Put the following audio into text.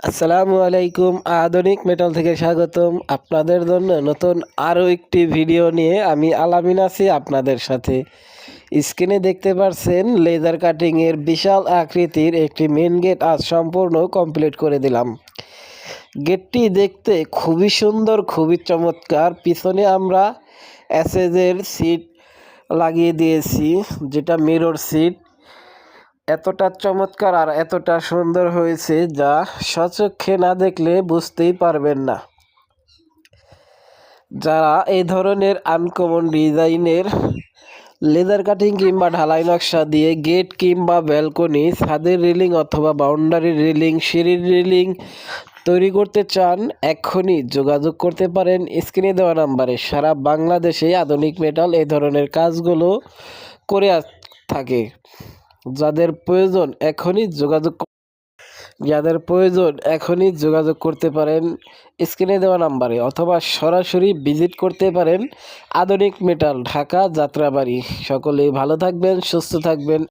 আসসালামু আলাইকুম। আধুনিক মেটাল থেকে স্বাগতম। আপনাদের জন্য নতুন আরও একটি ভিডিও নিয়ে আমি আলামিন আছি আপনাদের সাথে। স্ক্রিনে দেখতে পাচ্ছেন লেজার কাটিংয়ের বিশাল আকৃতির একটি মেন গেট আজ সম্পূর্ণ কমপ্লিট করে দিলাম। গেটটি দেখতে খুবই সুন্দর, খুবই চমৎকার। পিছনে আমরা অ্যাসেজের সিট লাগিয়ে দিয়েছি, যেটা মিরর সিট। এতটা চমৎকার আর এতটা সুন্দর হয়েছে যা স্বচক্ষে না দেখলে বুঝতেই পারবেন না। যারা এই ধরনের আনকমন ডিজাইনের লেজার কাটিং কিংবা ঢালাই নকশা দিয়ে গেট কিংবা ব্যালকনি, ছাদের রেলিং অথবা বাউন্ডারি রেলিং, সিঁড়ির রেলিং তৈরি করতে চান, এক্ষুনি যোগাযোগ করতে পারেন স্ক্রিনে দেওয়া নাম্বারে। সারা বাংলাদেশে আধুনিক মেটাল এই ধরনের কাজগুলো করে থাকে। যাদের প্রয়োজন এখনই যোগাযোগ করতে পারেন স্ক্রিনে দেওয়া নাম্বারে, অথবা সরাসরি ভিজিট করতে পারেন আধুনিক মেটাল, ঢাকা, যাত্রাবাড়ি। সকলেই ভালো থাকবেন, সুস্থ থাকবেন।